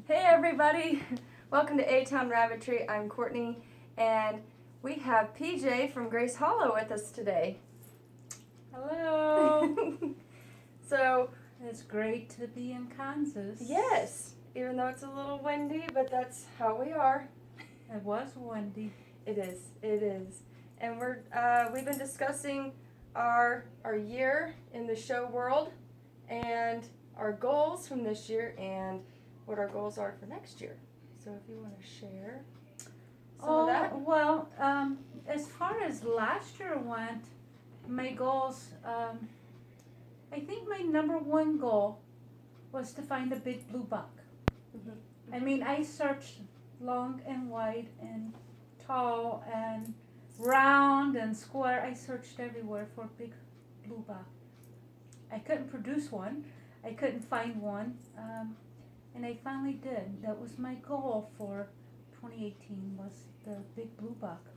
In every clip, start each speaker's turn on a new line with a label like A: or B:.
A: Hey everybody, welcome to A-Town Rabbitry. I'm Courtney, and we have PJ from Grace Hollow with us today.
B: Hello.
A: So,
B: It's great to be in Kansas.
A: yes, even though it's a little windy, but that's how we are.
B: It was windy.
A: It is. And we've been discussing our year in the show world and our goals from this year and what our goals are for next year. So if you want to share some of that.
B: Well, as far as last year went, my goals, I think my number one goal was to find a big blue buck.
A: Mhm.
B: I mean, I searched long and wide and tall and round and square. I searched everywhere for a big blue buck. I couldn't produce one. I couldn't find one. And I finally did. That was my goal for 2018 was the big blue buck.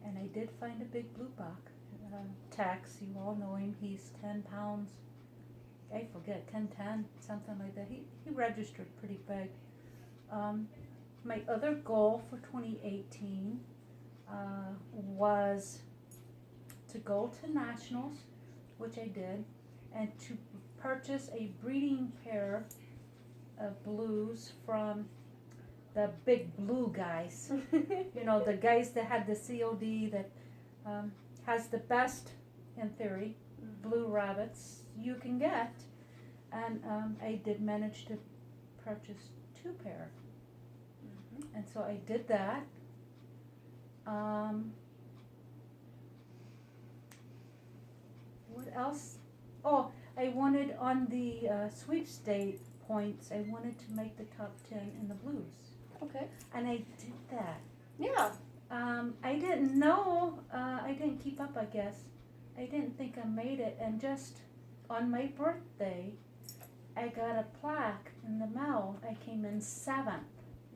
B: And I did find a big blue buck. Tex, you all know him. He's 10 pounds. I forget, 10, something like that. He registered pretty big. My other goal for 2018 was to go to nationals, which I did, and to purchase a breeding pair of blues from the big blue guys. You know, the guys that had the COD that has the best, in theory, blue rabbits you can get. And I did manage to purchase 2 pair.
A: Mhm.
B: And so I did that. What else? Oh, I wanted on the sweepstakes points, I wanted to make the top 10 in the blues.
A: Okay.
B: And I did that.
A: Yeah.
B: I didn't know, I didn't keep up, I guess. I didn't think I made it. And just on my birthday, I got a plaque in the mail. I came in 7th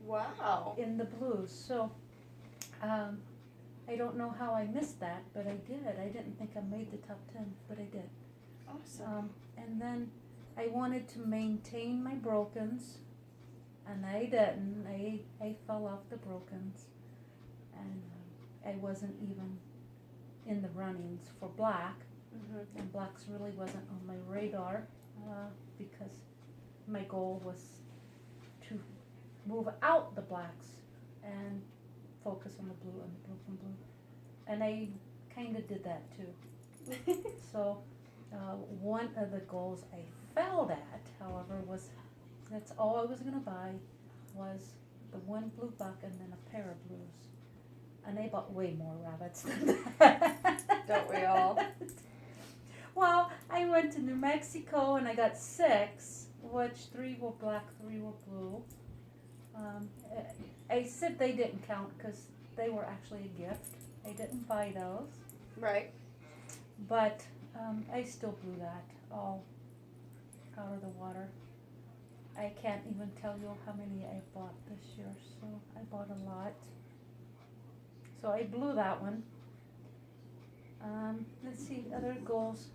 A: Wow.
B: in the blues. So I don't know how I missed that, but I did. I didn't think I made the top 10, but I did.
A: Awesome.
B: And then I wanted to maintain my brokens, and I didn't. I fell off the brokens, and I wasn't even in the runnings for black,
A: Mhm.
B: and blacks really wasn't on my radar because my goal was to move out the blacks and focus on the blue and the broken blue, and I kind of did that too. So one of the goals I failed at, however, was that's all I was going to buy was the one blue buck and then a pair of blues. And I bought way more rabbits than that.
A: Don't we all?
B: Well, I went to New Mexico and I got 6, which 3 were black, 3 were blue. I said they didn't count because they were actually a gift. I didn't buy those.
A: Right.
B: But I still blew that all out of the water. I can't even tell you how many I bought this year, so I bought a lot. So I blew that one. Let's see, other goals.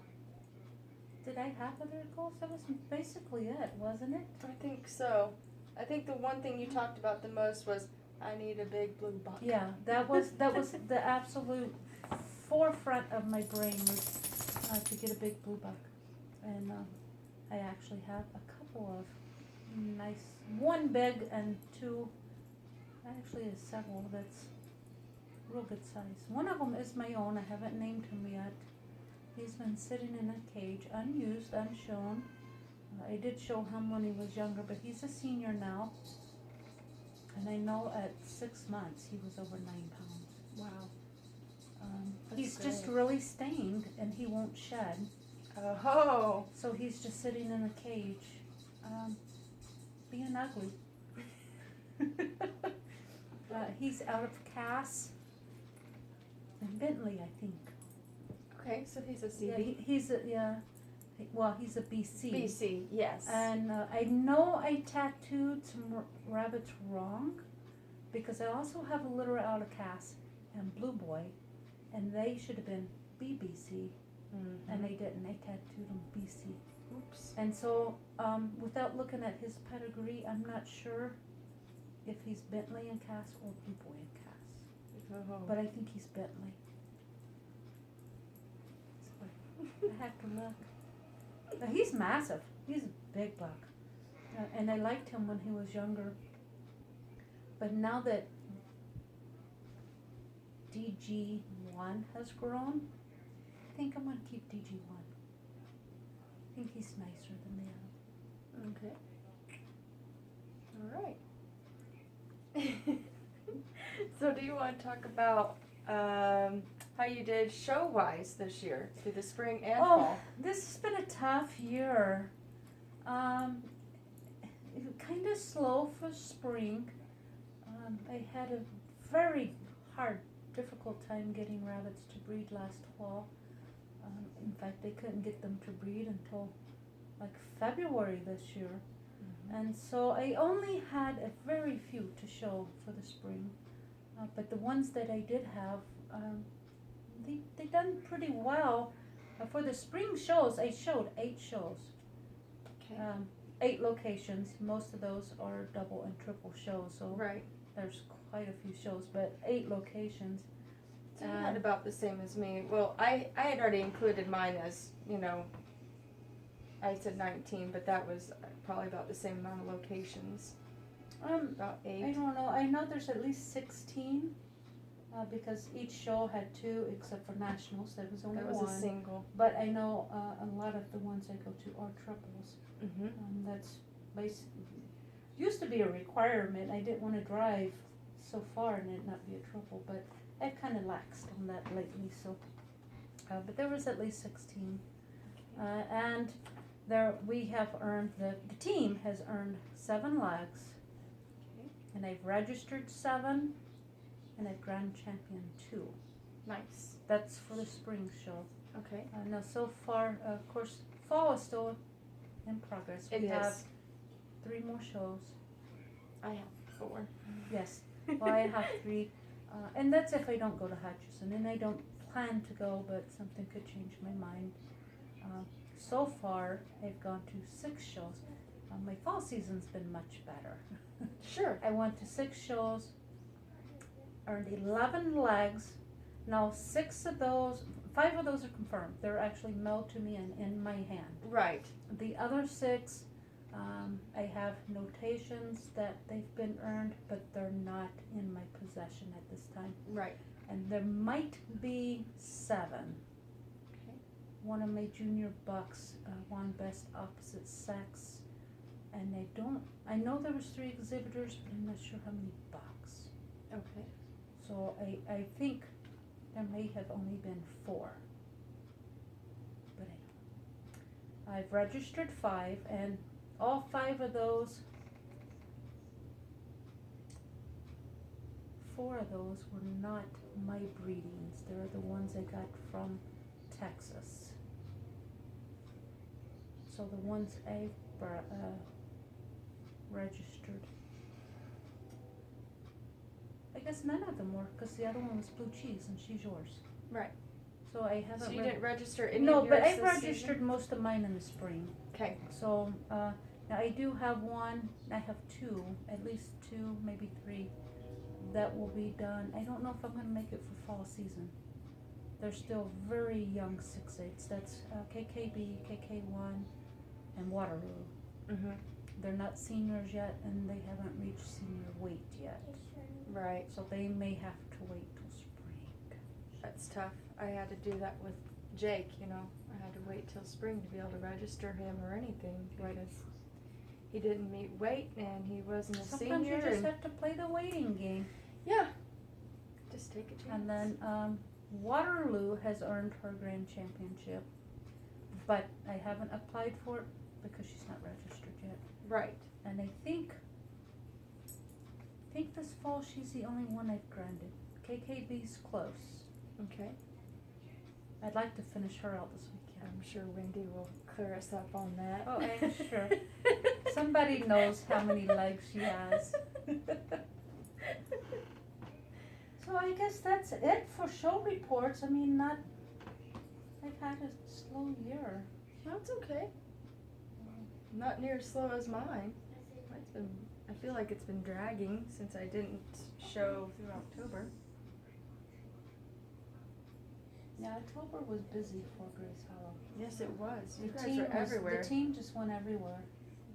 B: Did I have other goals? That was basically it, wasn't it?
A: I think so. I think the one thing you talked about the most was I need a big blue buck.
B: Yeah, that was the absolute forefront of my brain was to get a big blue buck, and I actually have a couple of nice, one big and 2. Actually, several that's real good size. One of them is my own. I haven't named him yet. He's been sitting in a cage, unused, unshown. I did show him when he was younger, but he's a senior now. And I know at 6 months he was over 9 pounds.
A: Wow.
B: He's
A: great.
B: just really stained and he won't shed.
A: Oh.
B: So he's just sitting in a cage, being ugly. He's out of Cass and Bentley, I think.
A: Okay, so he's a
B: Yeah,
A: CB.
B: he's a BC.
A: BC, yes.
B: And I know I tattooed some rabbits wrong because I also have a litter out of Cass and Blue Boy, and they should have been BBC,
A: Mm-hmm.
B: and I didn't. I tattooed them BC.
A: Oops.
B: And so, without looking at his pedigree, I'm not sure if he's Bentley and Cass or Blue Boy and Cass.
A: Oh.
B: But I think he's Bentley. So I have to look. Now, he's massive. He's a big buck. And I liked him when he was younger. But now that DG1 has grown, I think I'm going to keep DG1. I think he's nicer than the other.
A: Okay. All right. So do you want to talk about how you did show-wise this year, through the spring and fall?
B: This has been a tough year. Kind of slow for spring. I had a very hard, difficult time getting rabbits to breed last fall. In fact, I couldn't get them to breed until like February this year. And so I only had a very few to show for the spring. But the ones that I did have, they done pretty well. For the spring shows, I showed 8 shows.
A: Okay.
B: 8 locations. Most of those are double and triple shows, so
A: Right.
B: there's quite a few shows, but 8 locations.
A: So you had about the same as me. Well, I had already included mine as, I said 19, but that was probably about the same amount of locations. About
B: I
A: 8.
B: don't know. I know there's at least 16 because each show had 2, except for nationals. There was only
A: That was
B: one.
A: a single.
B: But I know a lot of the ones I go to are triples.
A: Mm-hmm.
B: That's basically used to be a requirement. I didn't want to drive so far and it not be a triple, but I've kind of laxed on that lately. So, but there was at least 16, and there we have earned the team has earned 7 legs, and I've registered 7, and I've grand champion 2.
A: Nice.
B: That's for the spring show.
A: Okay.
B: Now so far, of course, fall is still in progress.
A: It
B: We
A: is.
B: have 3 more shows.
A: I have 4.
B: Yes. Well, I have 3, and that's if I don't go to Hutchison, and I don't plan to go, but something could change my mind. So far, I've gone to 6 shows. My fall season's been much better.
A: Sure.
B: I went to 6 shows, earned 11 legs. Now 5 of those are confirmed. They're actually mailed to me in my hand.
A: Right.
B: The other 6, I have notations that they've been earned, but they're not in my possession at this time.
A: Right.
B: And there might be 7.
A: Okay.
B: One of my junior bucks won best opposite sex, and I know there was 3 exhibitors, but I'm not sure how many bucks.
A: Okay.
B: So I think there may have only been 4. But I don't know. I've registered 5, and all 5 of those, 4 of those were not my breedings. They're the ones I got from Texas. So the ones I registered, I guess none of them were, because the other one was Blue Cheese, and she's yours.
A: Right.
B: So I haven't.
A: So you didn't register any
B: No,
A: of
B: but
A: yours
B: I've
A: this
B: registered
A: season?
B: most of mine in the spring.
A: Okay.
B: So now I do have 1. I have 2, at least 2, maybe 3. That will be done. I don't know if I'm going to make it for fall season. They're still very young 6/8. That's KKB, KK1, and Waterloo.
A: Mm-hmm.
B: They're not seniors yet, and they haven't reached senior weight yet.
A: Right.
B: So they may have to wait till spring.
A: That's tough. I had to do that with Jake, I had to wait till spring to be able to register him or anything because he didn't meet weight and he wasn't a
B: Sometimes
A: senior.
B: you just
A: and
B: have to play the waiting game.
A: yeah, just take a chance.
B: And then Waterloo has earned her grand championship, but I haven't applied for it because she's not registered yet.
A: Right.
B: And I think this fall she's the only one I've granted. KKB's close.
A: Okay.
B: I'd like to finish her out this weekend.
A: I'm sure Wendy will clear us up on that.
B: Oh, I'm sure. Somebody knows how many legs she has. So I guess that's it for show reports. I mean, I've had a slow year.
A: That's okay. not near as slow as mine. Mine's been, I feel like it's been dragging since I didn't show through October.
B: Yeah, October was busy for Grace Hollow.
A: Yes, it was. You
B: The
A: guys
B: team
A: were everywhere.
B: The team just went everywhere.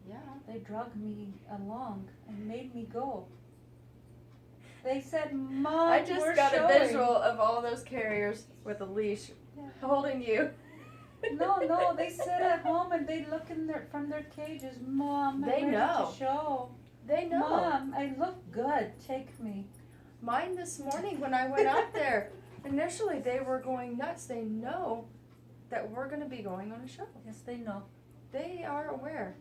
A: Yeah.
B: They drug me along and made me go. They said, "Mom,
A: I just
B: we're
A: got
B: showing."
A: a visual of all those carriers with a leash
B: Yeah.
A: holding you.
B: No, they sit at home and they look from their cages. Mom, I'm
A: They
B: ready
A: know.
B: to show.
A: They know.
B: Mom, I look good. Take me.
A: Mine this morning when I went out there, initially they were going nuts. They know that we're going to be going on a show.
B: Yes, they know.
A: They are aware.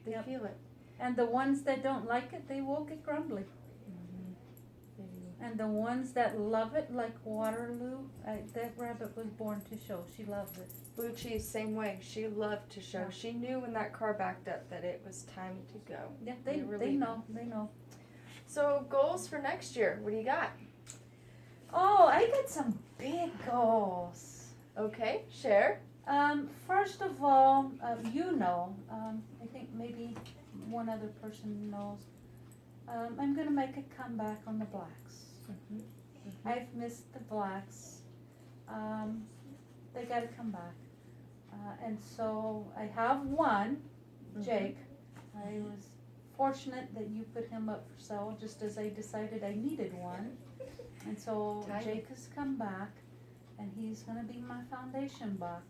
A: They
B: Yep.
A: feel it.
B: And the ones that don't like it, they will get grumbly. And the ones that love it, like Waterloo, that rabbit was born to show. She loved it.
A: Blue Cheese, same way. She loved to show.
B: Yeah.
A: She knew when that car backed up that it was time to go.
B: Yeah,
A: We were
B: they
A: leaving.
B: know. They know.
A: So goals for next year. What do you got?
B: Oh, I got some big goals.
A: Okay, share.
B: First of all, I think maybe one other person knows. I'm gonna make a comeback on the Blacks. I've missed the Blacks. They gotta come back. And so I have one, Jake. I was fortunate that you put him up for sale just as I decided I needed one. And so
A: Timing.
B: Jake has come back and he's gonna be my foundation buck.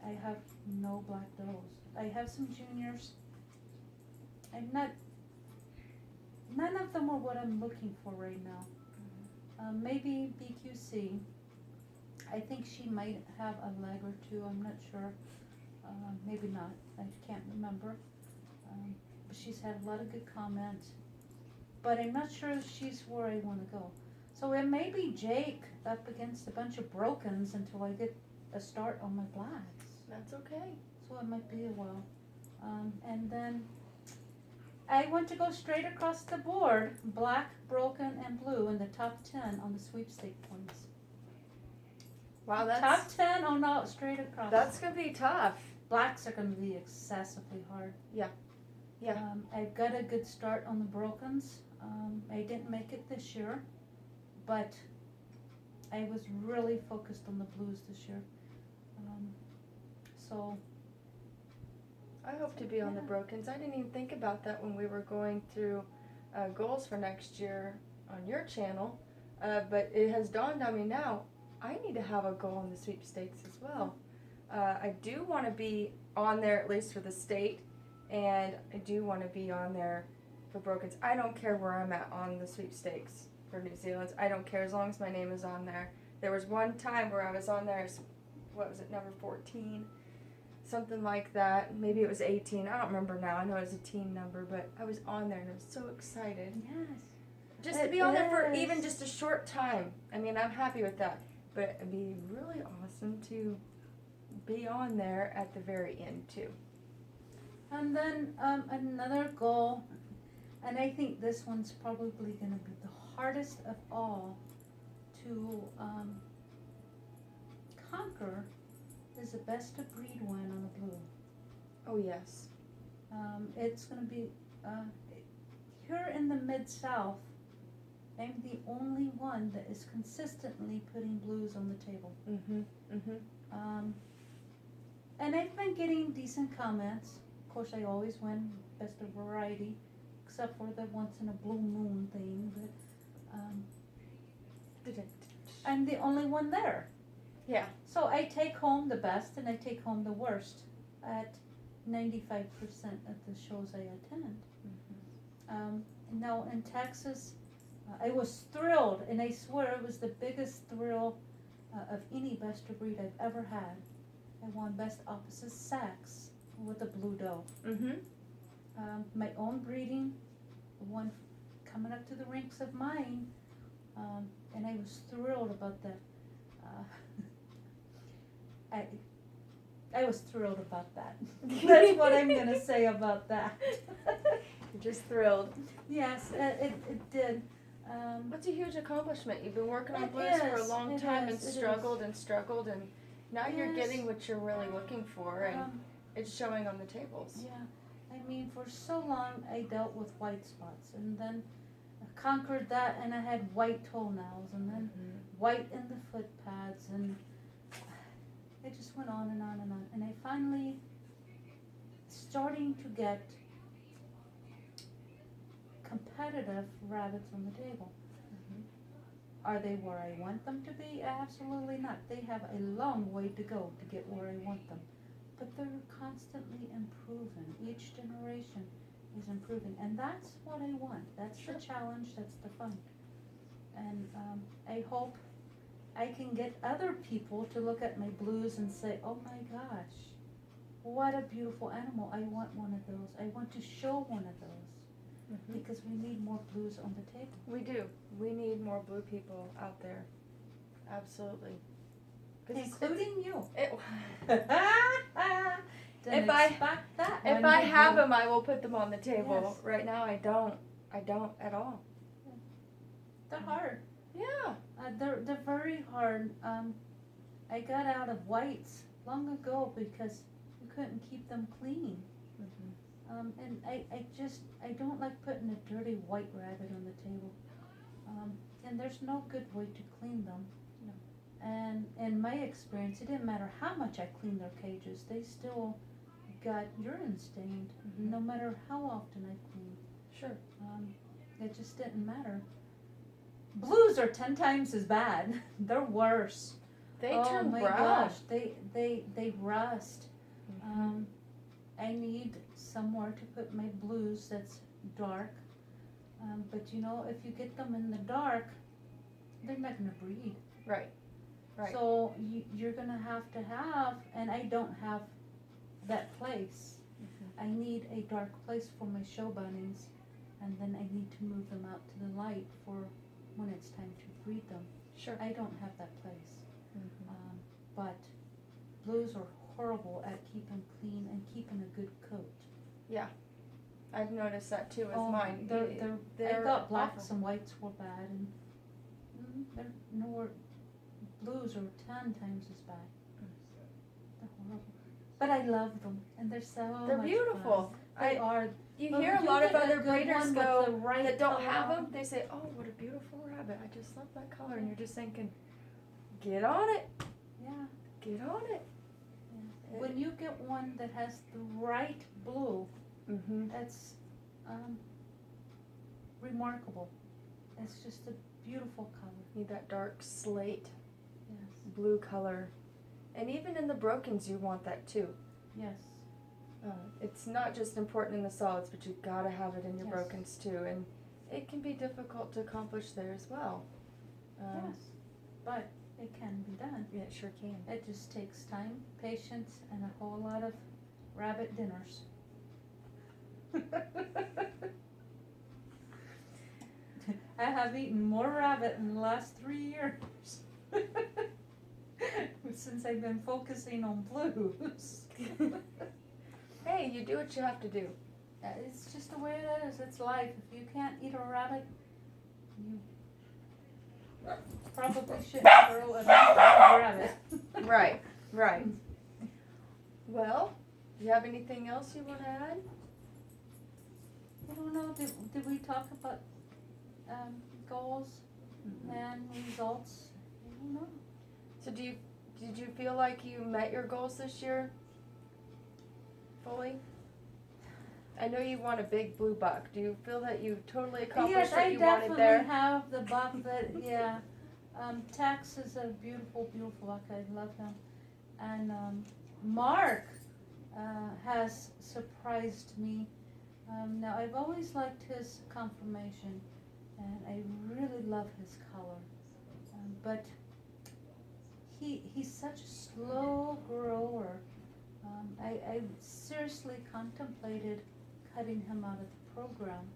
B: I have no black does. I have some juniors. None of them are what I'm looking for right now. Maybe BQC. I think she might have a leg or two, I'm not sure. Maybe not, I can't remember. But she's had a lot of good comments. But I'm not sure if she's where I wanna go. So it may be Jake up against a bunch of brokens until I get a start on my blacks.
A: That's okay.
B: So it might be a while. And then I want to go straight across the board, black, broken, and blue in the top 10 on the sweepstake points.
A: Wow,
B: Top 10 on all straight across.
A: that's gonna be tough.
B: Blacks are going to be excessively hard.
A: Yeah.
B: I've got a good start on the brokens. I didn't make it this year, but I was really focused on the blues this year. So
A: I hope to be on the
B: Yeah.
A: Brokens. I didn't even think about that when we were going through goals for next year on your channel, but it has dawned on me now. I need to have a goal on the sweepstakes as well. I do want to be on there at least for the state, and I do want to be on there for Brokens. I don't care where I'm at on the sweepstakes for New Zealand. I don't care as long as my name is on there. There was one time where I was on there as, what was it, number 14? Something like that. Maybe it was 18. I don't remember now. I know it was a teen number, but I was on there and I was so excited.
B: yes,
A: Just to
B: It
A: be on there for
B: is.
A: even just a short time. I mean, I'm happy with that. But it'd be really awesome to be on there at the very end, too.
B: and then another goal, and I think this one's probably going to be the hardest of all to conquer, is the best of breed one on the blue.
A: Oh, yes.
B: It's going to be here in the Mid-South. I'm the only one that is consistently putting blues on the table. And I've been getting decent comments. Of course, I always win best of variety, except for the once in a blue moon thing. But I'm the only one there.
A: Yeah.
B: So I take home the best and I take home the worst at 95% of the shows I attend. Now in Texas, I was thrilled, and I swear it was the biggest thrill of any best of breed I've ever had. I won best opposite sex with a blue doe. My own breeding, one coming up to the ranks of mine, and I was thrilled about that. I was thrilled about that. That's what I'm gonna say about that.
A: You're just thrilled.
B: Yes, it did.
A: That's a huge accomplishment. You've been working on
B: It
A: blues for a
B: is,
A: long
B: it
A: time and
B: is, it
A: struggled and struggled, and now you're
B: Yes.
A: getting what you're really looking for. And it's showing on the tables.
B: Yeah, I mean, for so long I dealt with white spots, and then I conquered that, and I had white toenails, and then white in the foot pads, and it just went on and on and on. And I finally starting to get competitive rabbits on the table. Are they where I want them to be? Absolutely not. They have a long way to go to get where I want them. But they're constantly improving. Each generation is improving. And that's what I want. That's the challenge. That's the fun. And I hope I can get other people to look at my blues and say, oh my gosh, what a beautiful animal. I want one of those. I want to show one of those. Because we need more blues on the table.
A: We do. We need more blue people out there. Absolutely.
B: Including you.
A: If I have them, I will put them on the table.
B: Yes.
A: Right now, I don't. I don't at all.
B: They're hard.
A: Yeah.
B: They're very hard. I got out of whites long ago because you couldn't keep them clean. And I don't like putting a dirty white rabbit on the table. And there's no good way to clean them.
A: No.
B: And in my experience, it didn't matter how much I cleaned their cages, they still got urine stained, no matter how often I cleaned.
A: Sure.
B: It just didn't matter. Blues are 10 times as bad. They're worse.
A: They
B: oh
A: turn
B: my
A: brown.
B: gosh, they rust. I need somewhere to put my blues that's dark. But you know, if you get them in the dark, they're not going to breed.
A: Right. Right.
B: So you're going to have, and I don't have that place. I need a dark place for my show bunnies, and then I need to move them out to the light for when it's time to breed them.
A: Sure.
B: I don't have that place. But blues are horrible at keeping clean and keeping a good coat.
A: Yeah. I've noticed that too with
B: Oh,
A: mine.
B: I thought blacks and whites were bad, and they're nowhere. Blues are 10 times as bad. They're horrible. But I love them, and they're so
A: They're
B: much
A: beautiful.
B: fun. They are.
A: You
B: But
A: hear a
B: you
A: lot of
B: get a
A: other
B: good
A: breeders
B: one with
A: go
B: the right
A: that don't
B: color
A: have
B: on.
A: them. They say, "Oh, what a beautiful rabbit! I just love that color," and you're just thinking, "Get on it,
B: Yeah.
A: get on it."
B: When you get one that has the right blue, that's remarkable. It's just a beautiful color.
A: Need that dark slate
B: Yes.
A: blue color, and even in the brokens, you want that too.
B: Yes.
A: It's not just important in the solids, but you gotta have it in your
B: Yes.
A: brokens too, and it can be difficult to accomplish there as well.
B: Yes. But it can be done.
A: Yeah, it sure can.
B: It just takes time, patience, and a whole lot of rabbit dinners. I have eaten more rabbit in the last 3 years since I've been focusing on blues.
A: Hey, you do what you have to do.
B: It's just the way it is. It's life. If you can't eat a rabbit, you probably shouldn't grow a rabbit.
A: Right, right. Well, do you have anything else you want to add?
B: I don't know. Did we talk about goals and results? I don't know.
A: So did you feel like you met your goals this year fully? I know you want a big blue buck. Do you feel that you totally accomplished what you wanted there?
B: Yes, I definitely have the buck that, yeah. Tex is a beautiful, beautiful buck. I love him. And Mark has surprised me. Now, I've always liked his conformation, and I really love his color. But he's such a slow grower. I seriously contemplated cutting him out of the program.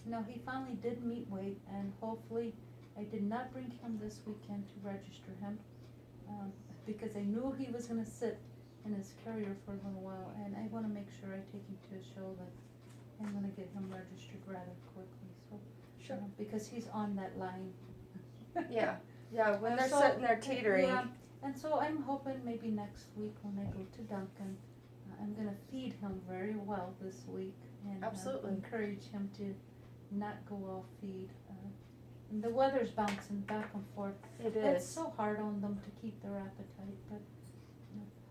B: No, he finally did meet weight, and hopefully I did not bring him this weekend to register him because I knew he was going to sit in his carrier for a little while, and I want to make sure I take him to a show that I'm going to get him registered rather quickly. So,
A: Sure.
B: Because he's on that line.
A: Yeah, when
B: And
A: they're sitting there teetering.
B: Yeah, and so I'm hoping maybe next week when I go to Duncan, I'm gonna feed him very well this week and
A: Absolutely.
B: encourage him to not go off feed. And the weather's bouncing back and forth.
A: It
B: It's
A: is.
B: so hard on them to keep their appetite, but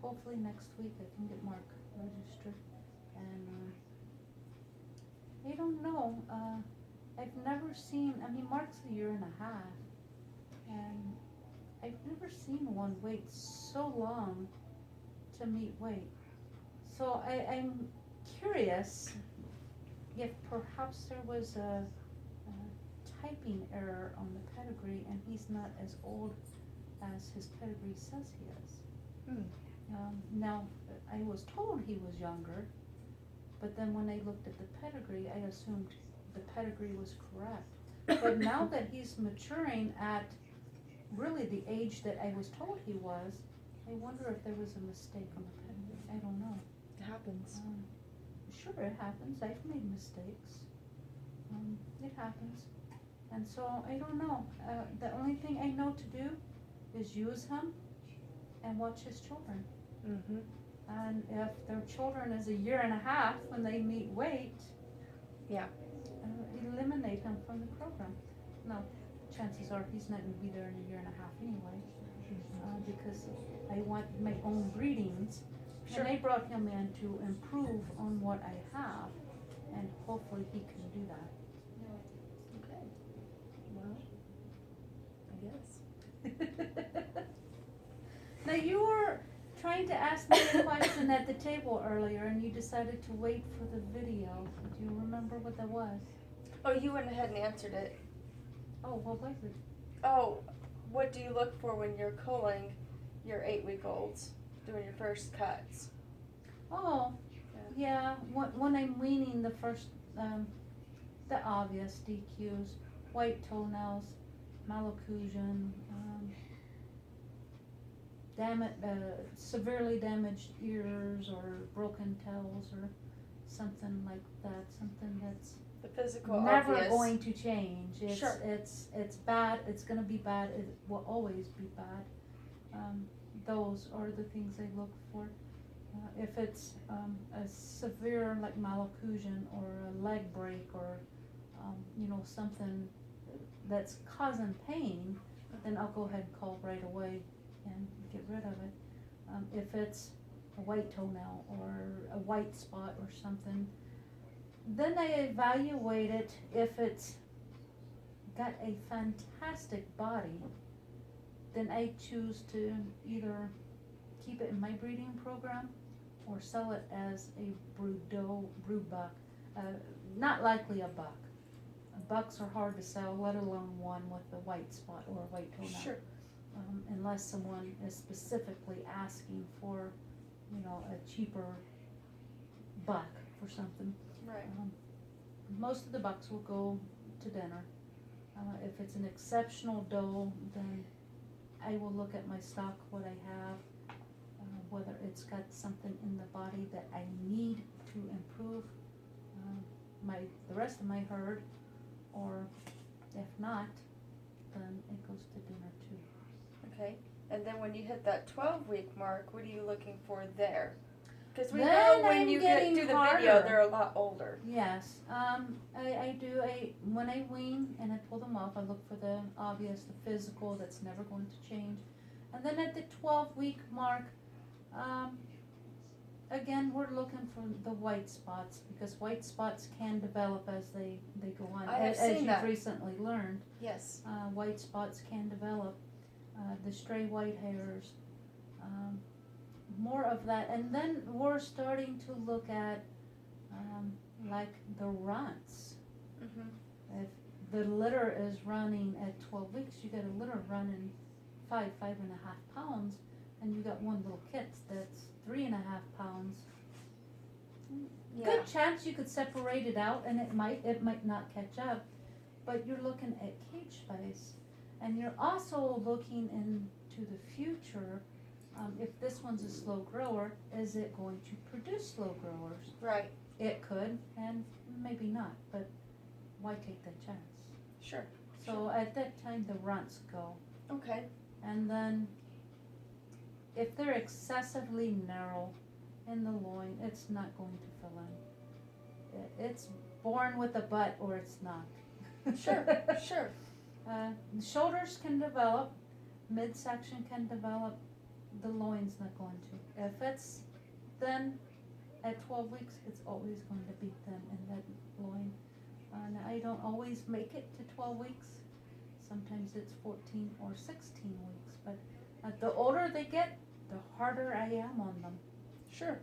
B: hopefully next week I can get Mark registered. And I don't know. I've never seen. I mean, Mark's a year and a half, and I've never seen one wait so long to meet weight. So I'm curious if perhaps there was a typing error on the pedigree and he's not as old as his pedigree says he is. Now, I was told he was younger, but then when I looked at the pedigree, I assumed the pedigree was correct. But now that he's maturing at really the age that I was told he was, I wonder if there was a mistake on the pedigree. I don't know.
A: It happens.
B: Sure, it happens. I've made mistakes. It happens. And so, I don't know. The only thing I know to do is use him and watch his children.
A: Mm-hmm.
B: And if their children is a year and a half when they meet weight,
A: Yeah.
B: Eliminate him from the program. Now, chances are he's not going to be there in a year and a half anyway, because I want my own breedings.
A: Sure.
B: And I brought him in to improve on what I have, and hopefully he can do that.
A: Okay. Well, I guess.
B: Now, you were trying to ask me a question at the table earlier, and you decided to wait for the video. Do you remember what that was?
A: Oh, you went ahead and answered it.
B: Oh, what was it?
A: Oh, what do you look for when you're culling your 8-week-olds, doing your first cuts?
B: Oh, yeah. When I'm weaning the first, the obvious DQs, white toenails, malocclusion, severely damaged ears or broken tails or something like that. Something that's
A: The physical
B: never
A: obvious.
B: going to change.
A: Sure.
B: It's bad. It's going to be bad. It will always be bad. Those are the things I look for. If it's a severe like malocclusion or a leg break or something that's causing pain, then I'll go ahead and call right away and get rid of it. If it's a white toenail or a white spot or something, then I evaluate it. If it's got a fantastic body, then I choose to either keep it in my breeding program or sell it as a brood doe, brood buck. Not likely a buck. Bucks are hard to sell, let alone one with a white spot or a white toenail.
A: Sure.
B: Unless someone is specifically asking for, a cheaper buck for something.
A: Right.
B: Most of the bucks will go to dinner. If it's an exceptional doe, then I will look at my stock, what I have, whether it's got something in the body that I need to improve the rest of my herd, or if not, then it goes to dinner too.
A: Okay. And then when you hit that 12-week mark, what are you looking for there? Because we
B: Then
A: know when
B: I'm
A: you
B: getting
A: do the video,
B: harder.
A: they're a lot older.
B: Yes, when I wean and I pull them off, I look for the obvious, the physical that's never going to change. And then at the 12-week mark, again, we're looking for the white spots, because white spots can develop as they go on.
A: I have
B: as
A: seen
B: you've
A: that.
B: recently learned,
A: Yes.
B: white spots can develop. The stray white hairs, more of that. And then we're starting to look at like the runts.
A: Mm-hmm.
B: If the litter is running at 12 weeks, you got a litter running 5.5 pounds, and you got one little kit that's 3.5 pounds.
A: Yeah.
B: Good chance you could separate it out, and it might not catch up, but you're looking at cage space, and you're also looking into the future. If this one's a slow grower, is it going to produce slow growers?
A: Right.
B: It could, and maybe not, but why take that chance?
A: Sure.
B: So at that time, the runts go.
A: Okay.
B: And then if they're excessively narrow, in the loin, it's not going to fill in. It's born with a butt or it's not.
A: Sure, sure.
B: The shoulders can develop, midsection can develop, the loin's not going to. If it's thin at 12 weeks, it's always going to be thin in that loin. And I don't always make it to 12 weeks. Sometimes it's 14 or 16 weeks. But the older they get, the harder I am on them.
A: Sure,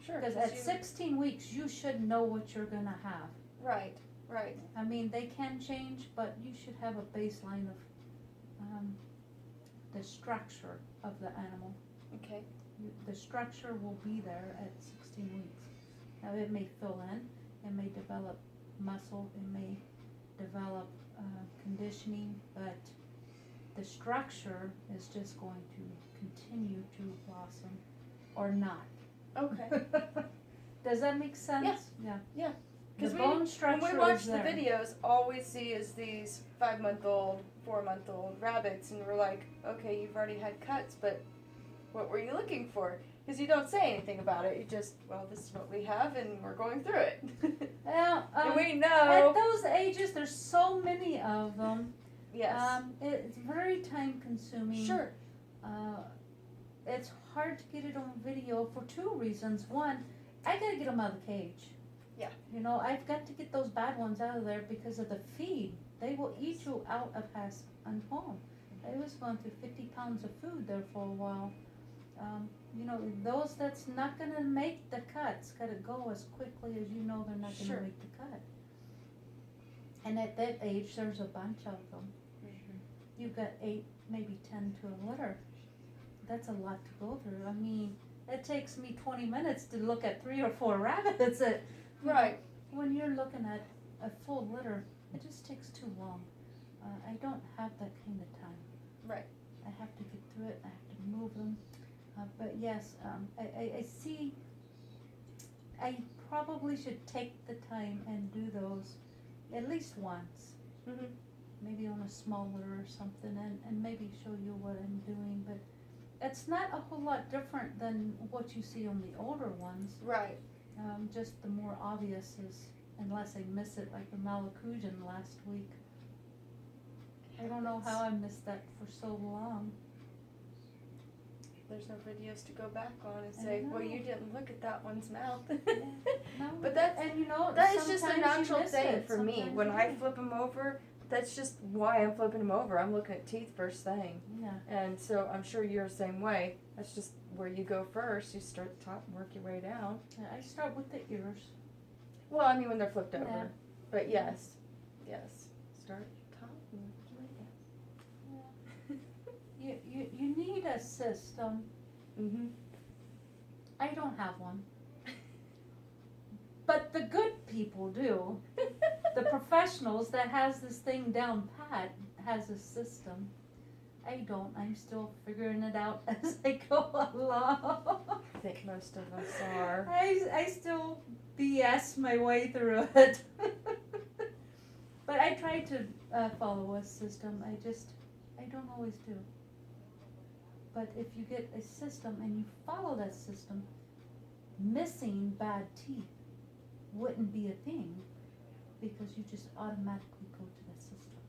A: sure.
B: Because at 16 weeks, you should know what you're going to have.
A: Right, right.
B: I mean, they can change, but you should have a baseline of the structure of the animal.
A: Okay.
B: The structure will be there at 16 weeks. Now, it may fill in, it may develop muscle, it may develop conditioning, but the structure is just going to continue to blossom or not.
A: Okay.
B: Does that make sense? Yeah.
A: Because
B: The bone
A: when
B: structure
A: we watch
B: is
A: the
B: there.
A: videos, all we see is these 5-month-old, 4-month-old rabbits, and we're like, okay, you've already had cuts, but what were you looking for? Because you don't say anything about it. You just, well, this is what we have, and we're going through it.
B: Well,
A: and we
B: at
A: know.
B: those ages, there's so many of them.
A: Yes.
B: It's very time consuming.
A: Sure.
B: It's hard to get it on video for two reasons. One, I gotta get them out of the cage.
A: Yeah.
B: You know, I've got to get those bad ones out of there because of the feed. They will eat you out of house and home. I was going through 50 pounds of food there for a while. You know, those that's not gonna make the cuts gotta go as quickly as you know they're not gonna
A: Sure.
B: make the cut. And at that age, there's a bunch of them. You've got 8, maybe 10 to a litter. That's a lot to go through. I mean, it takes me 20 minutes to look at 3 or 4 rabbits.
A: Right.
B: When you're looking at a full litter, it just takes too long. I don't have that kind of time.
A: Right.
B: I have to get through it. I have to move them. But yes, I see. I probably should take the time and do those at least once.
A: Mhm.
B: Maybe on a small litter or something, and maybe show you what I'm doing. But it's not a whole lot different than what you see on the older ones.
A: Right.
B: Just the more obvious is, unless I miss it, like the Malacujan last week. I don't know how I missed that for so long.
A: There's no videos to go back on and
B: I
A: say, well,
B: know.
A: you didn't look at that one's mouth.
B: No,
A: But that's
B: and you know,
A: that is just a
B: sometimes you
A: natural
B: miss
A: thing
B: it,
A: for me.
B: sometimes
A: When
B: you
A: I
B: do.
A: flip them over, that's just why I'm flipping them over. I'm looking at teeth first thing.
B: Yeah.
A: And so I'm sure you're the same way. That's just where you go first. You start at the top and work your way down.
B: I start with the ears.
A: Well, I mean when they're flipped over.
B: Yeah.
A: But yes. Start at the top and work your way down.
B: You need a system.
A: Mm-hmm.
B: I don't have one. But the good people do. The professionals that has this thing down pat has a system. I don't. I'm still figuring it out as I go along.
A: I think most of us are.
B: I still BS my way through it. But I try to follow a system. I don't always do. But if you get a system and you follow that system, missing bad teeth wouldn't be a thing because you just automatically go to the system.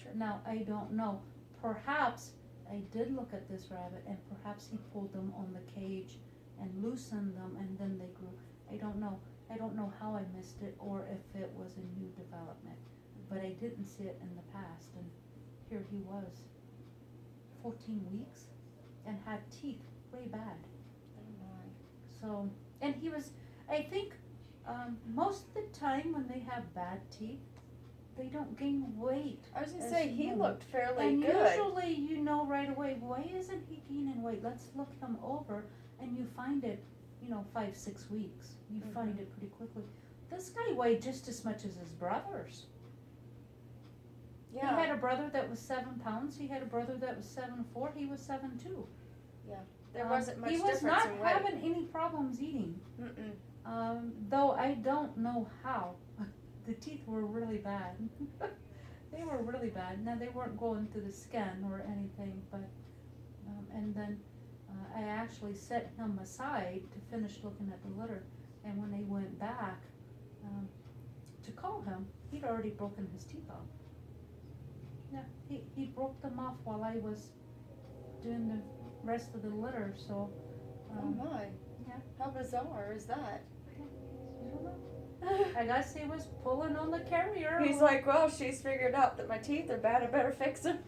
A: Sure.
B: Now, I don't know. Perhaps I did look at this rabbit and perhaps he pulled them on the cage and loosened them and then they grew. I don't know. I don't know how I missed it or if it was a new development. But I didn't see it in the past, and here he was, 14 weeks, and had teeth way bad. So, and he was, I think, most of the time when they have bad teeth, they don't gain weight.
A: I was gonna
B: as
A: say he
B: human.
A: looked fairly
B: And
A: good.
B: usually you know right away, why isn't he gaining weight? Let's look them over, and you find it, 5-6 weeks. You find it pretty quickly. This guy weighed just as much as his brothers.
A: Yeah.
B: He had a brother that was 7 pounds. He had a brother that was 7'4". He was 7'2".
A: There wasn't much
B: He was
A: difference
B: not
A: in weight.
B: having any problems eating.
A: Mm-mm.
B: Though I don't know how. The teeth were really bad. They were really bad. Now they weren't going through the skin or anything, but and then I actually set him aside to finish looking at the litter, and when they went back to call him, he'd already broken his teeth off. Yeah, he broke them off while I was doing the rest of the litter, so.
A: Oh my.
B: Yeah.
A: How bizarre is that?
B: I don't know. I guess he was pulling on the carrier.
A: He's like, well, she's figured out that my teeth are bad, I better fix them.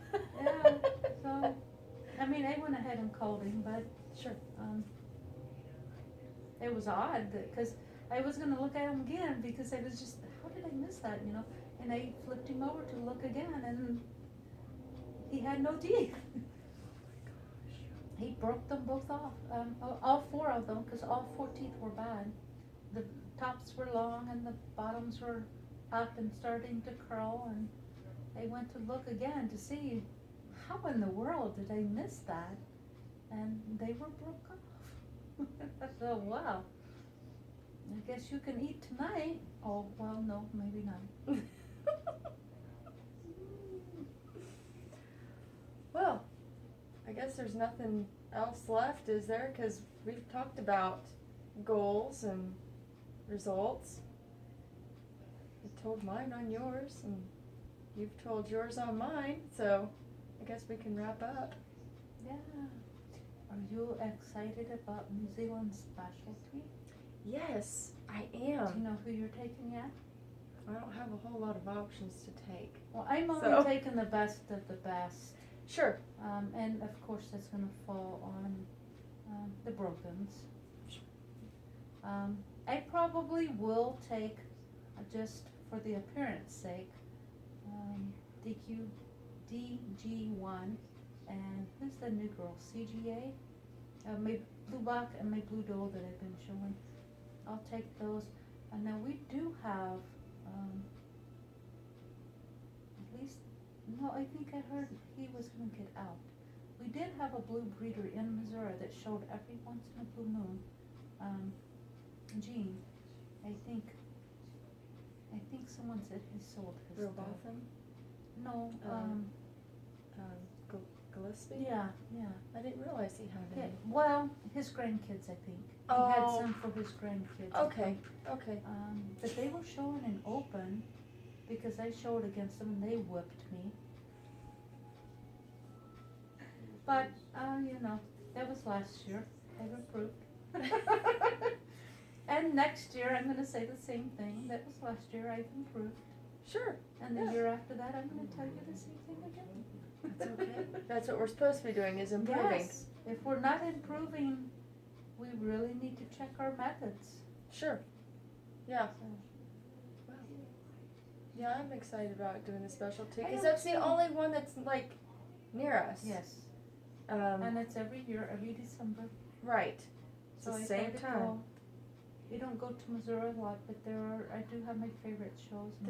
B: Yeah, so, I mean, I went ahead and called him, but
A: Sure.
B: it was odd, because I was gonna look at him again, because I was just, how did I miss that, you know? And I flipped him over to look again, and he had no teeth. He broke them both off, all four of them, because all four teeth were bad. The tops were long and the bottoms were up and starting to curl, and I went to look again to see how in the world did I miss that, and they were broke off. So wow, I guess you can eat tonight. Oh well, no, maybe not.
A: Well, I guess there's nothing else left, is there? Because we've talked about goals and results. I told mine on yours, and you've told yours on mine, so I guess we can wrap up.
B: Yeah. Are you excited about New Zealand specialty?
A: Yes, I
B: Do you
A: am.
B: know who you're taking yet?
A: I don't have a whole lot of options to take.
B: Well, I'm only
A: So-
B: taking the best of the best.
A: Sure.
B: And of course that's gonna fall on the Brogans. I probably will take, just for the appearance sake, DG1, and who's the new girl, CGA? My Blue Buck and my Blue Dole that I've been showing. I'll take those. And now we do have, at least, no, I think I heard he was gonna get out. We did have a blue breeder in Missouri that showed every once in a blue moon. Gene, I think someone said he sold his stuff.
A: Robotham?
B: No,
A: Gillespie?
B: yeah.
A: I didn't realize he had
B: Yeah,
A: any.
B: well, his grandkids, I think. He had
A: Oh.
B: some for his grandkids. I
A: Okay,
B: think.
A: okay.
B: But they were showing in open, because I showed against them and they whipped me. But, you know, that was last year. I've improved. And next year, I'm gonna say the same thing. That was last year, I've improved.
A: Sure,
B: And the
A: Yeah.
B: year after that, I'm gonna tell you the same thing again.
A: that's okay. That's what we're supposed to be doing, is improving.
B: Yes, if we're not improving, we really need to check our methods.
A: Sure. Yeah.
B: So,
A: Wow. Yeah, I'm excited about doing the specialty,
B: I
A: because
B: am
A: that's the
B: too.
A: only one that's like near us.
B: yes,
A: Um,
B: and it's every year, every December.
A: right. It's
B: So
A: the
B: I
A: same
B: try to
A: time.
B: go. We don't go to Missouri a lot, but I do have my favorite shows.